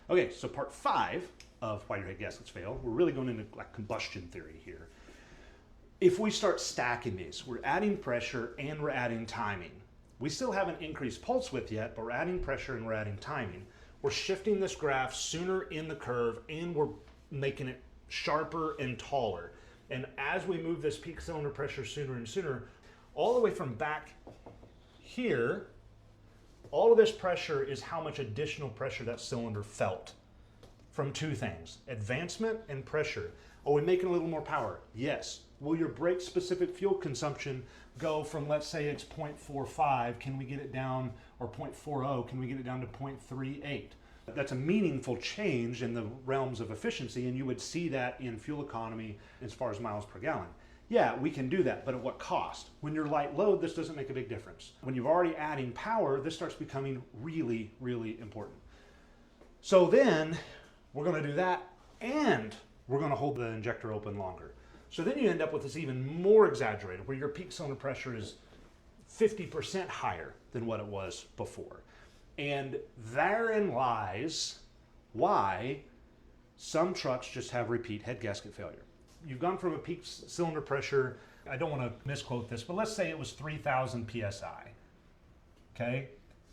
Okay, so part 5 of why your head gaskets fail, we're really going into like combustion theory here. If we start stacking these, we're adding pressure and we're adding timing. We still haven't increased pulse width yet, but we're adding pressure and we're adding timing. We're shifting this graph sooner in the curve and we're making it sharper and taller. And as we move this peak cylinder pressure sooner and sooner, all the way from back here, all of this pressure is how much additional pressure that cylinder felt from two things, advancement and pressure. Are we making a little more power? Yes. Will your brake specific fuel consumption go from, let's say it's 0.45, can we get it down, or 0.40, can we get it down to 0.38? That's a meaningful change in the realms of efficiency, and you would see that in fuel economy as far as miles per gallon. Yeah, we can do that, but at what cost? When you're light load, this doesn't make a big difference. When you're already adding power, this starts becoming really, really important. So then we're going to do that, and we're going to hold the injector open longer. So then you end up with this even more exaggerated, where your peak cylinder pressure is 50% higher than what it was before. And therein lies why some trucks just have repeat head gasket failure. You've gone from a peak cylinder pressure, I don't want to misquote this, but let's say it was 3,000 PSI, okay?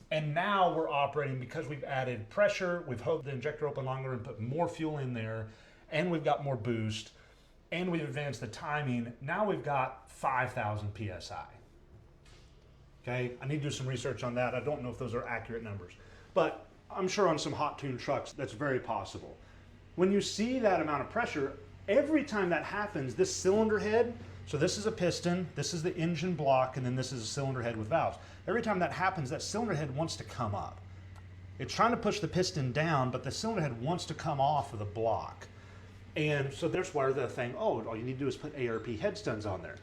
And now we're operating, because we've added pressure, we've held the injector open longer and put more fuel in there, and we've got more boost, and we've advanced the timing, now we've got 5,000 PSI. Okay, I need to do some research on that. I don't know if those are accurate numbers, but I'm sure on some hot tuned trucks, that's very possible. When you see that amount of pressure, every time that happens, this cylinder head, so this is a piston, this is the engine block, and then this is a cylinder head with valves. Every time that happens, that cylinder head wants to come up. It's trying to push the piston down, but the cylinder head wants to come off of the block. And so there's where the thing, oh, all you need to do is put ARP head studs on there.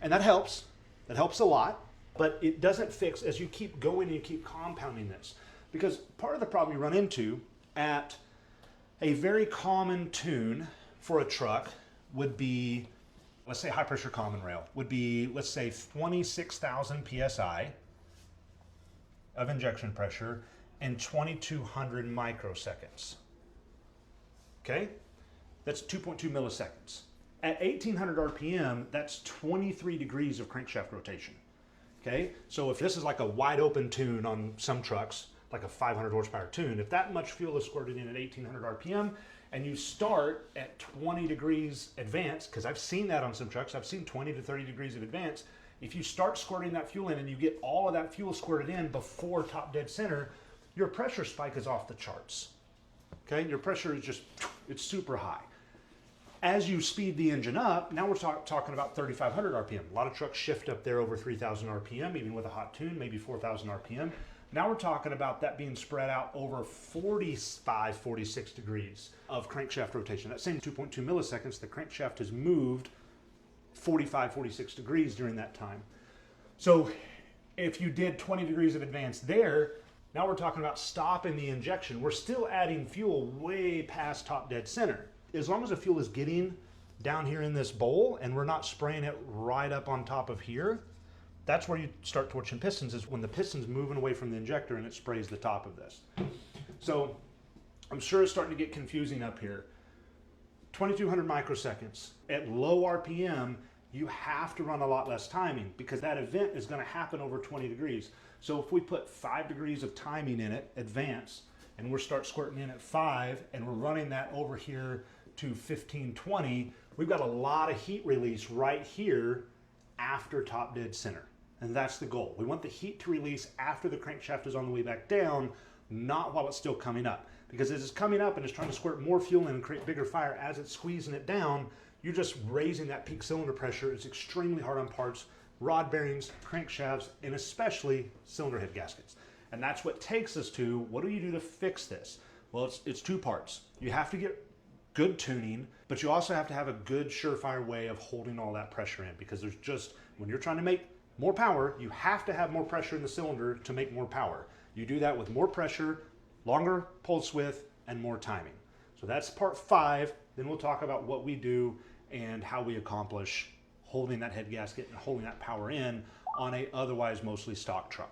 And that helps. That helps a lot, but it doesn't fix as you keep going and you keep compounding this. Because part of the problem you run into at a very common tune for a truck would be, let's say high pressure common rail, would be, let's say 26,000 PSI of injection pressure and 2,200 microseconds. Okay? That's 2.2 milliseconds. At 1,800 RPM, that's 23 degrees of crankshaft rotation. Okay? So if this is like a wide open tune on some trucks, like a 500 horsepower tune, if that much fuel is squirted in at 1,800 RPM, and you start at 20 degrees advance, because I've seen that on some trucks, I've seen 20 to 30 degrees of advance. If you start squirting that fuel in and you get all of that fuel squirted in before top dead center, your pressure spike is off the charts. Okay? Your pressure is just, it's super high. As you speed the engine up, now we're talking about 3,500 RPM. A lot of trucks shift up there over 3,000 RPM, even with a hot tune, maybe 4,000 RPM. Now we're talking about that being spread out over 45, 46 degrees of crankshaft rotation. That same 2.2 milliseconds, the crankshaft has moved 45, 46 degrees during that time. So if you did 20 degrees of advance there, now we're talking about stopping the injection. We're still adding fuel way past top dead center. As long as the fuel is getting down here in this bowl and we're not spraying it right up on top of here, that's where you start torching pistons, is when the piston's moving away from the injector and it sprays the top of this. So I'm sure it's starting to get confusing up here. 2,200 microseconds. At low RPM, you have to run a lot less timing because that event is going to happen over 20 degrees. So if we put 5 degrees of timing in it, advance, and we'll start squirting in at 5, and we're running that over here to 15, 20, we've got a lot of heat release right here after top dead center. And that's the goal. We want the heat to release after the crankshaft is on the way back down, not while it's still coming up. Because as it's coming up and it's trying to squirt more fuel in and create bigger fire, as it's squeezing it down, you're just raising that peak cylinder pressure. It's extremely hard on parts, rod bearings, crankshafts, and especially cylinder head gaskets. And that's what takes us to, what do you do to fix this? Well, it's two parts. You have to get good tuning, but you also have to have a good surefire way of holding all that pressure in, because there's just, when you're trying to make more power, you have to have more pressure in the cylinder to make more power. You do that with more pressure, longer pulse width, and more timing. So that's part 5. Then we'll talk about what we do and how we accomplish holding that head gasket and holding that power in on a otherwise mostly stock truck.